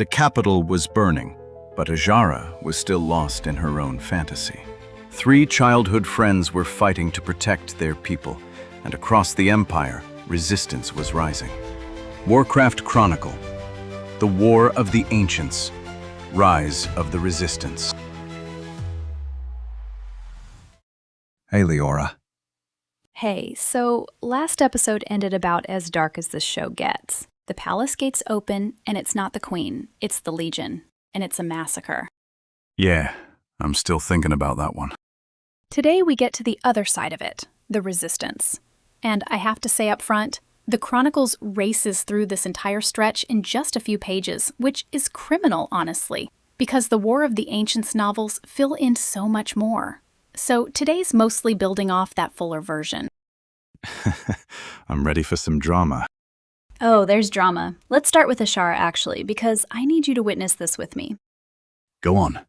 The capital was burning, but Azshara was still lost in her own fantasy. 3 childhood friends were fighting to protect their people, and across the empire, resistance was rising. Warcraft Chronicle, The War of the Ancients, Rise of the Resistance. Hey, Leora. Hey, so last episode ended about as dark as this show gets. The palace gates open, and it's not the queen, it's the Legion, and it's a massacre. Yeah, I'm still thinking about that one. Today we get to the other side of it, the resistance. And I have to say up front, the Chronicles races through this entire stretch in just a few pages, which is criminal, honestly, because the War of the Ancients novels fill in so much more. So today's mostly building off that fuller version. I'm ready for some drama. Oh, there's drama. Let's start with Azshara, actually, because I need you to witness this with me. Go on.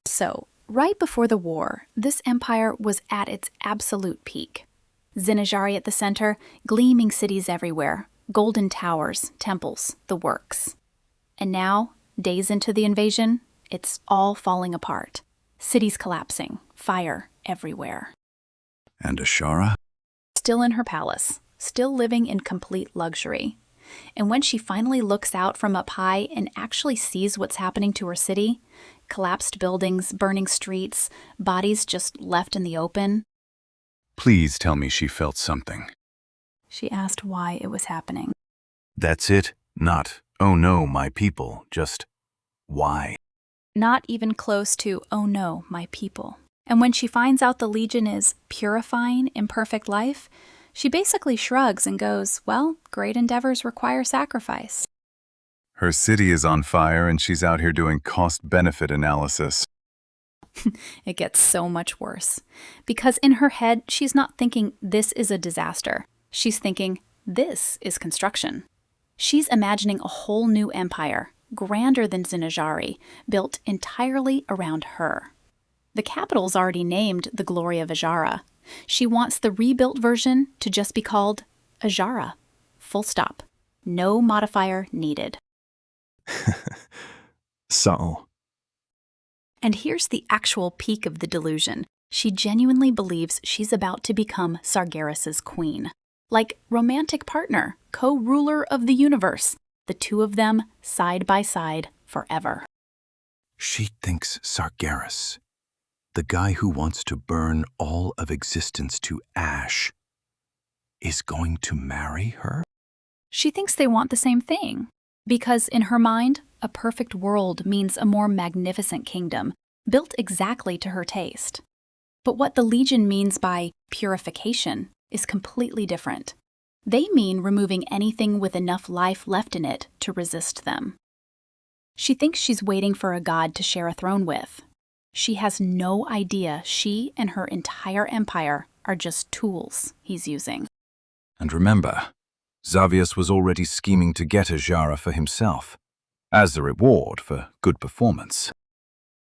So, right before the war, this empire was at its absolute peak. Zinajari at the center, gleaming cities everywhere, golden towers, temples, the works. And now, days into the invasion, it's all falling apart. Cities collapsing, fire everywhere. And Azshara? Still in her palace, still living in complete luxury. And when she finally looks out from up high and actually sees what's happening to her city, collapsed buildings, burning streets, bodies just left in the open. Please tell me she felt something. She asked why it was happening. That's it? Not, oh no, my people, just why? Not even close to, oh no, my people. And when she finds out the Legion is purifying imperfect life, she basically shrugs and goes, well, great endeavors require sacrifice. Her city is on fire and she's out here doing cost-benefit analysis. It gets so much worse. Because in her head, she's not thinking this is a disaster. She's thinking this is construction. She's imagining a whole new empire, grander than Zinajari, built entirely around her. The capital's already named the Glory of Azshara. She wants the rebuilt version to just be called Azshara. Full stop. No modifier needed. Subtle. And here's the actual peak of the delusion. She genuinely believes she's about to become Sargeras's queen. Like romantic partner, co-ruler of the universe. The two of them side by side forever. She thinks Sargeras, the guy who wants to burn all of existence to ash, is going to marry her? She thinks they want the same thing. Because in her mind, a perfect world means a more magnificent kingdom, built exactly to her taste. But what the Legion means by purification is completely different. They mean removing anything with enough life left in it to resist them. She thinks she's waiting for a god to share a throne with. She has no idea she and her entire empire are just tools he's using. And remember, Xavius was already scheming to get Azshara for himself, as a reward for good performance.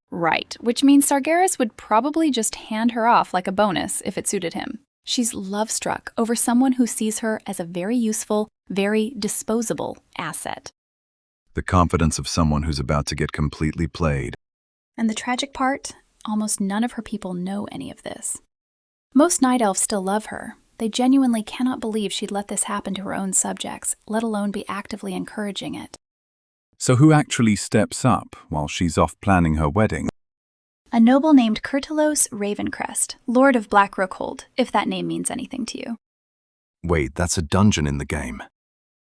Right, which means Sargeras would probably just hand her off like a bonus if it suited him. She's love-struck over someone who sees her as a very useful, very disposable asset. The confidence of someone who's about to get completely played. And the tragic part, almost none of her people know any of this. Most Night Elves still love her. They genuinely cannot believe she'd let this happen to her own subjects, let alone be actively encouraging it. So who actually steps up while she's off planning her wedding? A noble named Kurtalos Ravencrest, Lord of Black Rookhold, if that name means anything to you. Wait, that's a dungeon in the game.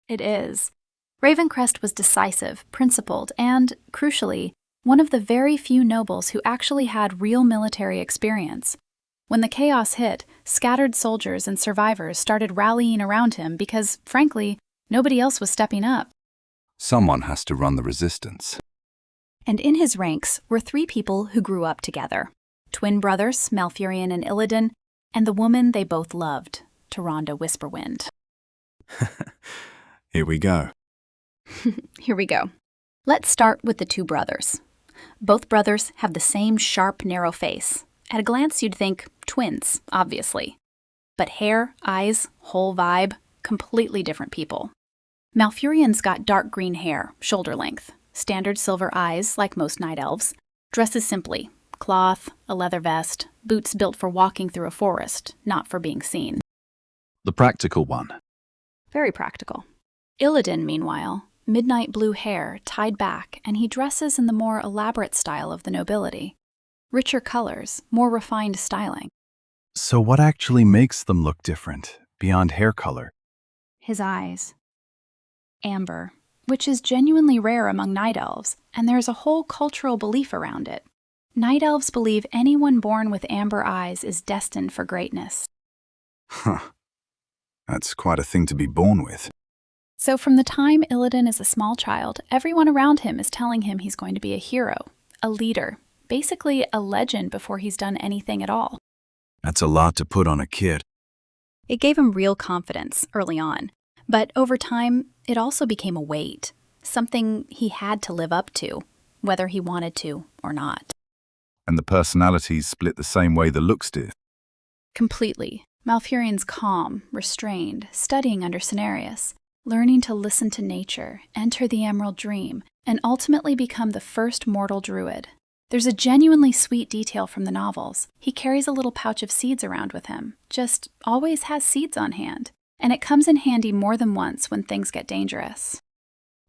It is. Ravencrest was decisive, principled, and, crucially, one of the very few nobles who actually had real military experience. When the chaos hit, scattered soldiers and survivors started rallying around him because, frankly, nobody else was stepping up. Someone has to run the resistance. And in his ranks were 3 people who grew up together. Twin brothers, Malfurion and Illidan, and the woman they both loved, Tyrande Whisperwind. Here we go. Here we go. Let's start with the 2 brothers. Both brothers have the same sharp, narrow face. At a glance, you'd think twins, obviously. But hair, eyes, whole vibe, completely different people. Malfurion's got dark green hair, shoulder length. standard silver eyes like most night elves, dresses simply, cloth, a leather vest, boots built for walking through a forest, not for being seen. The practical one. Very practical. Illidan, meanwhile, midnight blue hair tied back, and he dresses in the more elaborate style of the nobility. Richer colors, more refined styling. So what actually makes them look different, beyond hair color? His eyes. Amber, which is genuinely rare among night elves, and there's a whole cultural belief around it. Night elves believe anyone born with amber eyes is destined for greatness. Huh. That's quite a thing to be born with. So from the time Illidan is a small child, everyone around him is telling him he's going to be a hero, a leader, basically a legend before he's done anything at all. That's a lot to put on a kid. It gave him real confidence early on, but over time, it also became a weight, something he had to live up to, whether he wanted to or not. And the personalities split the same way the looks did. Completely. Malfurion's calm, restrained, studying under Cenarius, learning to listen to nature, enter the Emerald Dream, and ultimately become the first mortal druid. There's a genuinely sweet detail from the novels. He carries a little pouch of seeds around with him, just always has seeds on hand, and it comes in handy more than once when things get dangerous.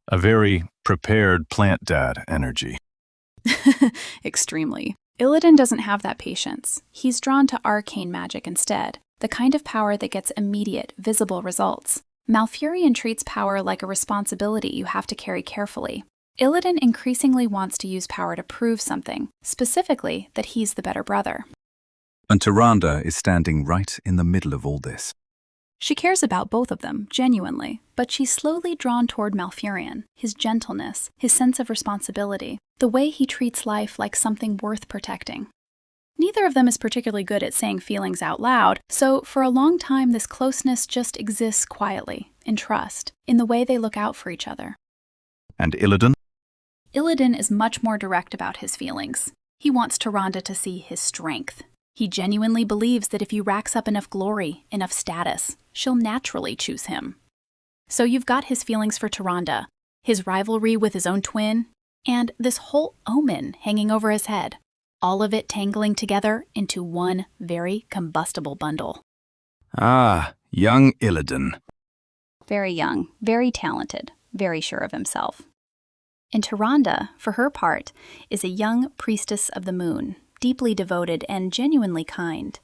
A very prepared plant dad energy. Extremely. Illidan doesn't have that patience. He's drawn to arcane magic instead, the kind of power that gets immediate, visible results. Malfurion treats power like a responsibility you have to carry carefully. Illidan increasingly wants to use power to prove something, specifically that he's the better brother. And Tyrande is standing right in the middle of all this. She cares about both of them, genuinely, but she's slowly drawn toward Malfurion, his gentleness, his sense of responsibility, the way he treats life like something worth protecting. Neither of them is particularly good at saying feelings out loud, so for a long time this closeness just exists quietly, in trust, in the way they look out for each other. And Illidan? Illidan is much more direct about his feelings. He wants Tyrande to see his strength. He genuinely believes that if he racks up enough glory, enough status, she'll naturally choose him. So you've got his feelings for Tyrande, his rivalry with his own twin, and this whole omen hanging over his head. All of it tangling together into one very combustible bundle. Ah, young Illidan. Very young, very talented, very sure of himself. And Tyrande, for her part, is a young priestess of the moon, deeply devoted and genuinely kind.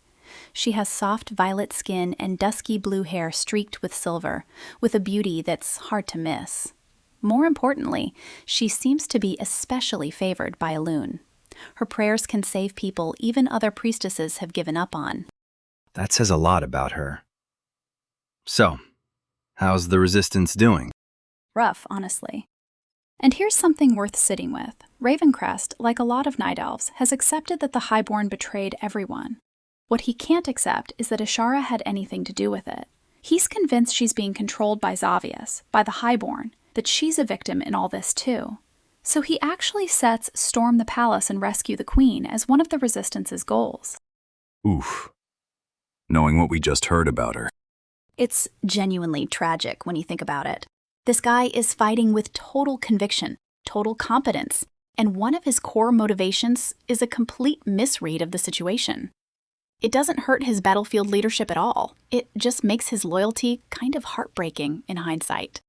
She has soft violet skin and dusky blue hair streaked with silver, with a beauty that's hard to miss. More importantly, she seems to be especially favored by Elune. Her prayers can save people even other priestesses have given up on. That says a lot about her. So, how's the Resistance doing? Rough, honestly. And here's something worth sitting with. Ravencrest, like a lot of Night Elves, has accepted that the Highborn betrayed everyone. What he can't accept is that Ashara had anything to do with it. He's convinced she's being controlled by Xavius, by the Highborn, that she's a victim in all this too. So he actually sets storm the palace and rescue the queen as one of the Resistance's goals. Oof. Knowing what we just heard about her. It's genuinely tragic when you think about it. This guy is fighting with total conviction, total competence, and one of his core motivations is a complete misread of the situation. It doesn't hurt his battlefield leadership at all. It just makes his loyalty kind of heartbreaking in hindsight.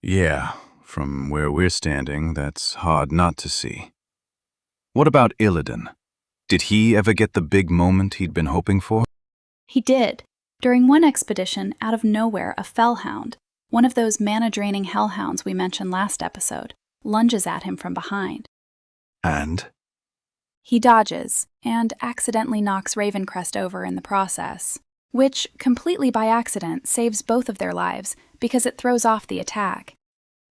Yeah, from where we're standing, that's hard not to see. What about Illidan? Did he ever get the big moment he'd been hoping for? He did. During one expedition, out of nowhere, a fellhound, one of those mana-draining hellhounds we mentioned last episode, lunges at him from behind. And? He dodges, and accidentally knocks Ravencrest over in the process, which, completely by accident, saves both of their lives because it throws off the attack.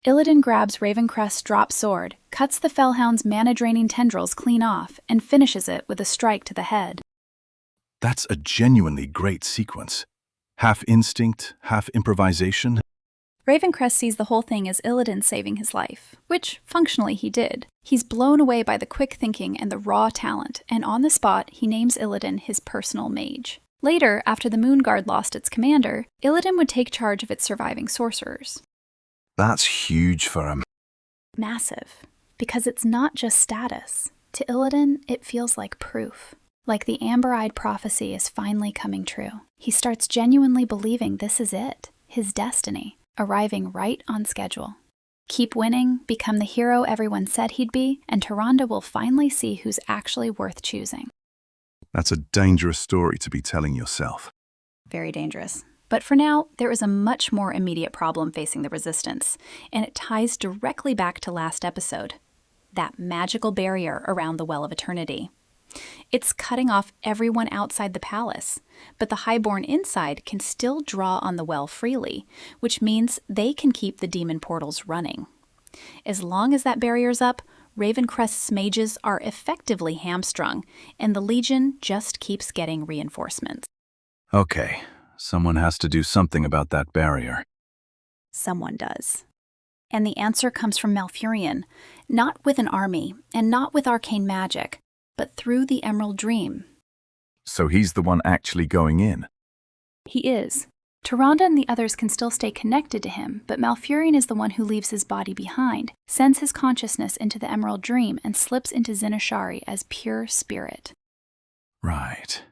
Illidan grabs Ravencrest's drop sword, cuts the fellhound's mana-draining tendrils clean off, and finishes it with a strike to the head. That's a genuinely great sequence. Half instinct, half improvisation. Ravencrest sees the whole thing as Illidan saving his life, which, functionally, he did. He's blown away by the quick thinking and the raw talent, and on the spot, he names Illidan his personal mage. Later, after the Moon Guard lost its commander, Illidan would take charge of its surviving sorcerers. That's huge for him. massive, because it's not just status. To Illidan, it feels like proof. Like the amber-eyed prophecy is finally coming true. He starts genuinely believing this is it, his destiny, arriving right on schedule. Keep winning, become the hero everyone said he'd be, and Tyrande will finally see who's actually worth choosing. That's a dangerous story to be telling yourself. Very dangerous. But for now, there is a much more immediate problem facing the Resistance, and it ties directly back to last episode. That magical barrier around the Well of Eternity. It's cutting off everyone outside the palace, but the Highborn inside can still draw on the well freely, which means they can keep the demon portals running. As long as that barrier's up, Ravencrest's mages are effectively hamstrung, and the Legion just keeps getting reinforcements. Okay, someone has to do something about that barrier. Someone does. And the answer comes from Malfurion, not with an army, and not with arcane magic, but through the Emerald Dream. So he's the one actually going in? He is. Tyrande and the others can still stay connected to him, but Malfurion is the one who leaves his body behind, sends his consciousness into the Emerald Dream, and slips into Zinashari as pure spirit. Right.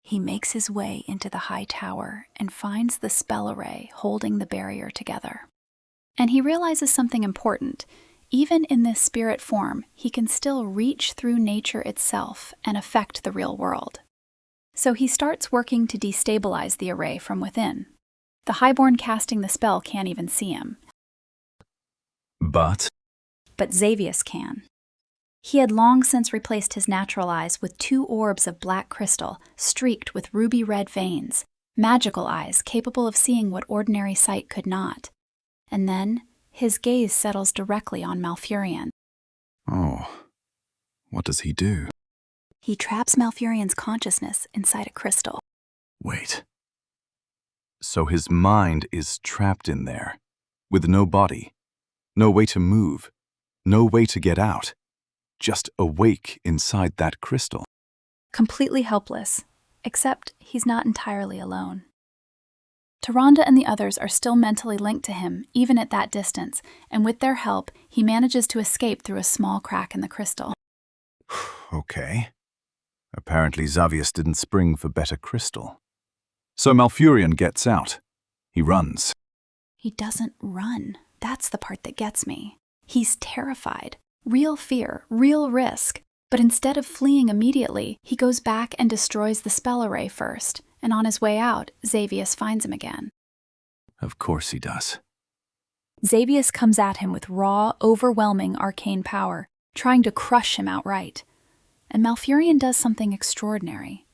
He makes his way into the high tower and finds the spell array holding the barrier together. And he realizes something important. Even in this spirit form, he can still reach through nature itself and affect the real world. So he starts working to destabilize the array from within. The Highborn casting the spell can't even see him. But Xavius can. He had long since replaced his natural eyes with 2 orbs of black crystal, streaked with ruby-red veins, magical eyes capable of seeing what ordinary sight could not. And then, his gaze settles directly on Malfurion. Oh, what does he do? He traps Malfurion's consciousness inside a crystal. Wait. So his mind is trapped in there, with no body, no way to move, no way to get out, just awake inside that crystal. Completely helpless, except he's not entirely alone. Tyrande and the others are still mentally linked to him, even at that distance, and with their help, he manages to escape through a small crack in the crystal. Okay. Apparently Xavius didn't spring for better crystal. So Malfurion gets out. He runs. He doesn't run. That's the part that gets me. He's terrified. Real fear, real risk. But instead of fleeing immediately, he goes back and destroys the spell array first, and on his way out, Xavius finds him again. Of course he does. Xavius comes at him with raw, overwhelming arcane power, trying to crush him outright. And Malfurion does something extraordinary.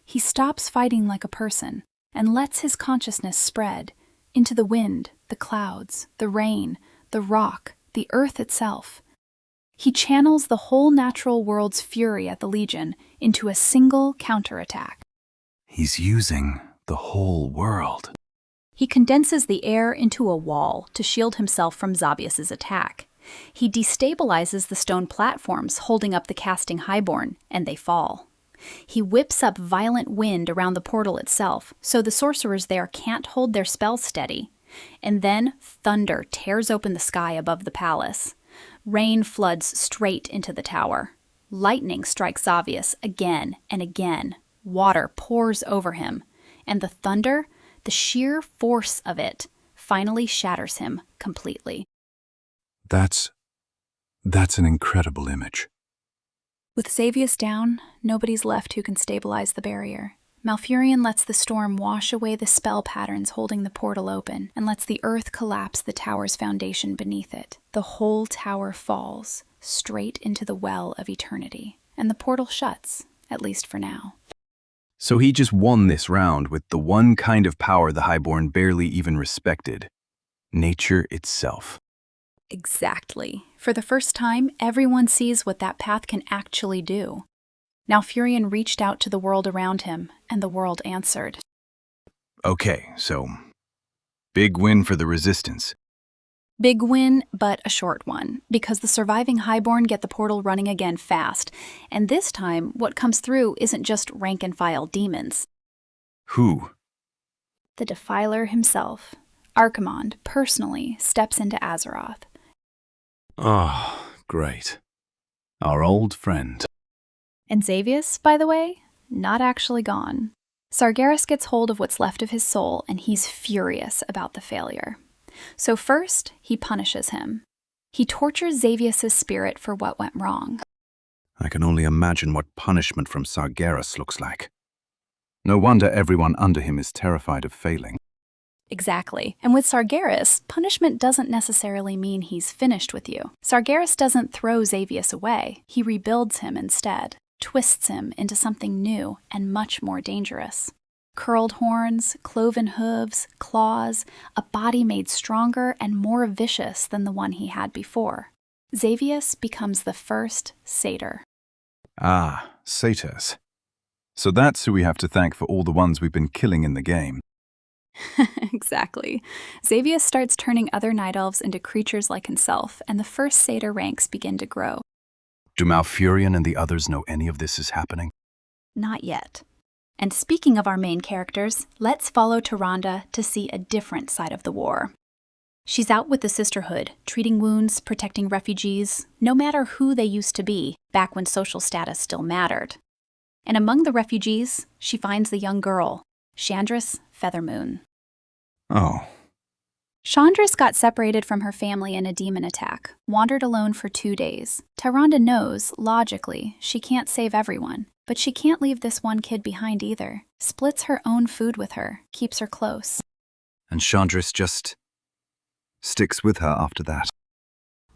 He stops fighting like a person and lets his consciousness spread into the wind, the clouds, the rain, the rock, the earth itself. He channels the whole natural world's fury at the Legion into a single counterattack. He's using the whole world. He condenses the air into a wall to shield himself from Xavius's attack. He destabilizes the stone platforms holding up the casting Highborn, and they fall. He whips up violent wind around the portal itself, so the sorcerers there can't hold their spells steady. And then thunder tears open the sky above the palace. Rain floods straight into the tower. Lightning strikes Xavius again and again. Water pours over him. And the thunder, the sheer force of it, finally shatters him completely. That's an incredible image. With Xavius down, nobody's left who can stabilize the barrier. Malfurion lets the storm wash away the spell patterns holding the portal open, and lets the earth collapse the tower's foundation beneath it. The whole tower falls, straight into the Well of Eternity, and the portal shuts, at least for now. So he just won this round with the one kind of power the Highborn barely even respected. Nature itself. Exactly. For the first time, everyone sees what that path can actually do. Malfurion reached out to the world around him, and the world answered. Okay, so big win for the Resistance. Big win, but a short one, because the surviving Highborn get the portal running again fast, and this time what comes through isn't just rank-and-file demons. Who? The Defiler himself. Archimonde, personally, steps into Azeroth. Oh, great. Our old friend. And Xavius, by the way, not actually gone. Sargeras gets hold of what's left of his soul, and he's furious about the failure. So first, he punishes him. He tortures Xavius' spirit for what went wrong. I can only imagine what punishment from Sargeras looks like. No wonder everyone under him is terrified of failing. Exactly. And with Sargeras, punishment doesn't necessarily mean he's finished with you. Sargeras doesn't throw Xavius away. He rebuilds him instead, twists him into something new and much more dangerous. Curled horns, cloven hooves, claws, a body made stronger and more vicious than the one he had before. Xavius becomes the first satyr. Ah, satyrs. So that's who we have to thank for all the ones we've been killing in the game. Exactly. Xavius starts turning other night elves into creatures like himself, and the first satyr ranks begin to grow. Do Malfurion and the others know any of this is happening? Not yet. And speaking of our main characters, let's follow Tyrande to see a different side of the war. She's out with the Sisterhood, treating wounds, protecting refugees, no matter who they used to be, back when social status still mattered. And among the refugees, she finds the young girl, Chandris Feathermoon. Oh. Chandris got separated from her family in a demon attack, wandered alone for 2 days. Tyrande knows, logically, she can't save everyone, but she can't leave this one kid behind either. Splits her own food with her, keeps her close. And Chandris just sticks with her after that.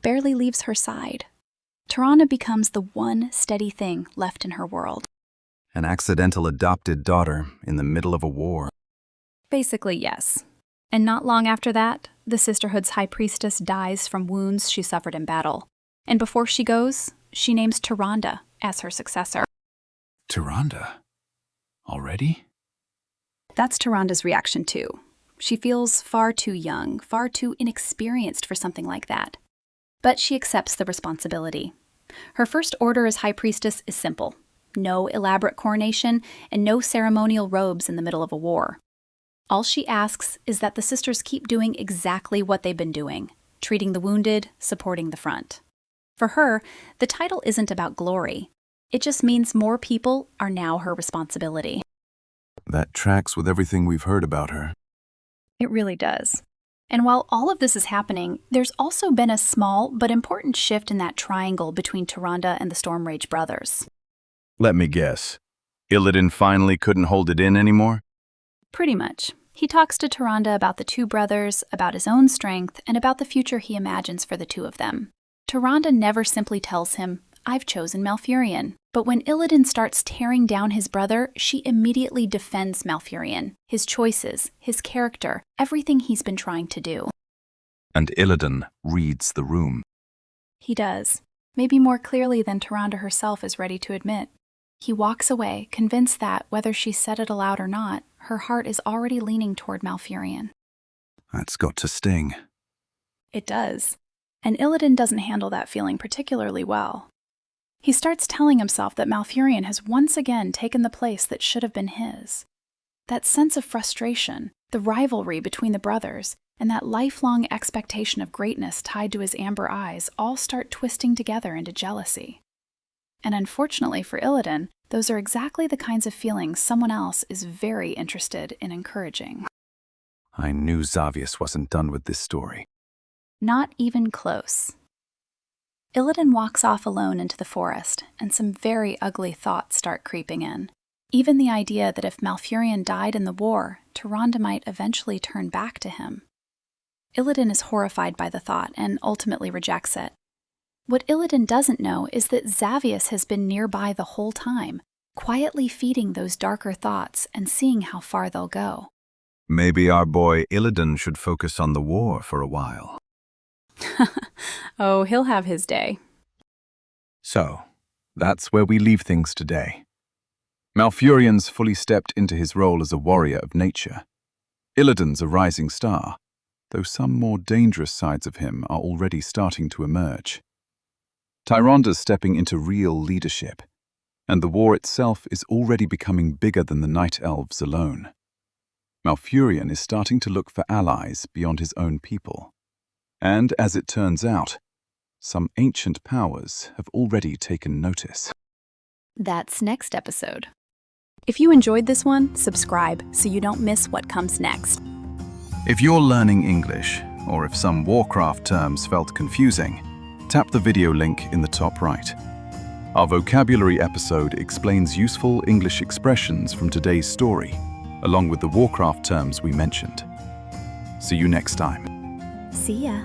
Barely leaves her side. Tyrande becomes the one steady thing left in her world. An accidental adopted daughter in the middle of a war. Basically, yes. And not long after that, the Sisterhood's high priestess dies from wounds she suffered in battle. And before she goes, she names Tyrande as her successor. Tyrande? Already? That's Tyrande's reaction too. She feels far too young, far too inexperienced for something like that. But she accepts the responsibility. Her first order as high priestess is simple. No elaborate coronation and no ceremonial robes in the middle of a war. All she asks is that the sisters keep doing exactly what they've been doing, treating the wounded, supporting the front. For her, the title isn't about glory. It just means more people are now her responsibility. That tracks with everything we've heard about her. It really does. And while all of this is happening, there's also been a small but important shift in that triangle between Tyrande and the Stormrage brothers. Let me guess. Illidan finally couldn't hold it in anymore? Pretty much. He talks to Tyrande about the two brothers, about his own strength, and about the future he imagines for the two of them. Tyrande never simply tells him, "I've chosen Malfurion." But when Illidan starts tearing down his brother, she immediately defends Malfurion, his choices, his character, everything he's been trying to do. And Illidan reads the room. He does. Maybe more clearly than Tyrande herself is ready to admit. He walks away, convinced that, whether she said it aloud or not, her heart is already leaning toward Malfurion. That's got to sting. It does. And Illidan doesn't handle that feeling particularly well. He starts telling himself that Malfurion has once again taken the place that should have been his. That sense of frustration, the rivalry between the brothers, and that lifelong expectation of greatness tied to his amber eyes all start twisting together into jealousy. And unfortunately for Illidan, those are exactly the kinds of feelings someone else is very interested in encouraging. I knew Xavius wasn't done with this story. Not even close. Illidan walks off alone into the forest, and some very ugly thoughts start creeping in. Even the idea that if Malfurion died in the war, Tyrande might eventually turn back to him. Illidan is horrified by the thought and ultimately rejects it. What Illidan doesn't know is that Xavius has been nearby the whole time, quietly feeding those darker thoughts and seeing how far they'll go. Maybe our boy Illidan should focus on the war for a while. Oh, he'll have his day. So, that's where we leave things today. Malfurion's fully stepped into his role as a warrior of nature. Illidan's a rising star, though some more dangerous sides of him are already starting to emerge. Tyrande's stepping into real leadership, and the war itself is already becoming bigger than the Night Elves alone. Malfurion is starting to look for allies beyond his own people. And as it turns out, some ancient powers have already taken notice. That's next episode. If you enjoyed this one, subscribe so you don't miss what comes next. If you're learning English, or if some Warcraft terms felt confusing, tap the video link in the top right. Our vocabulary episode explains useful English expressions from today's story, along with the Warcraft terms we mentioned. See you next time. See ya.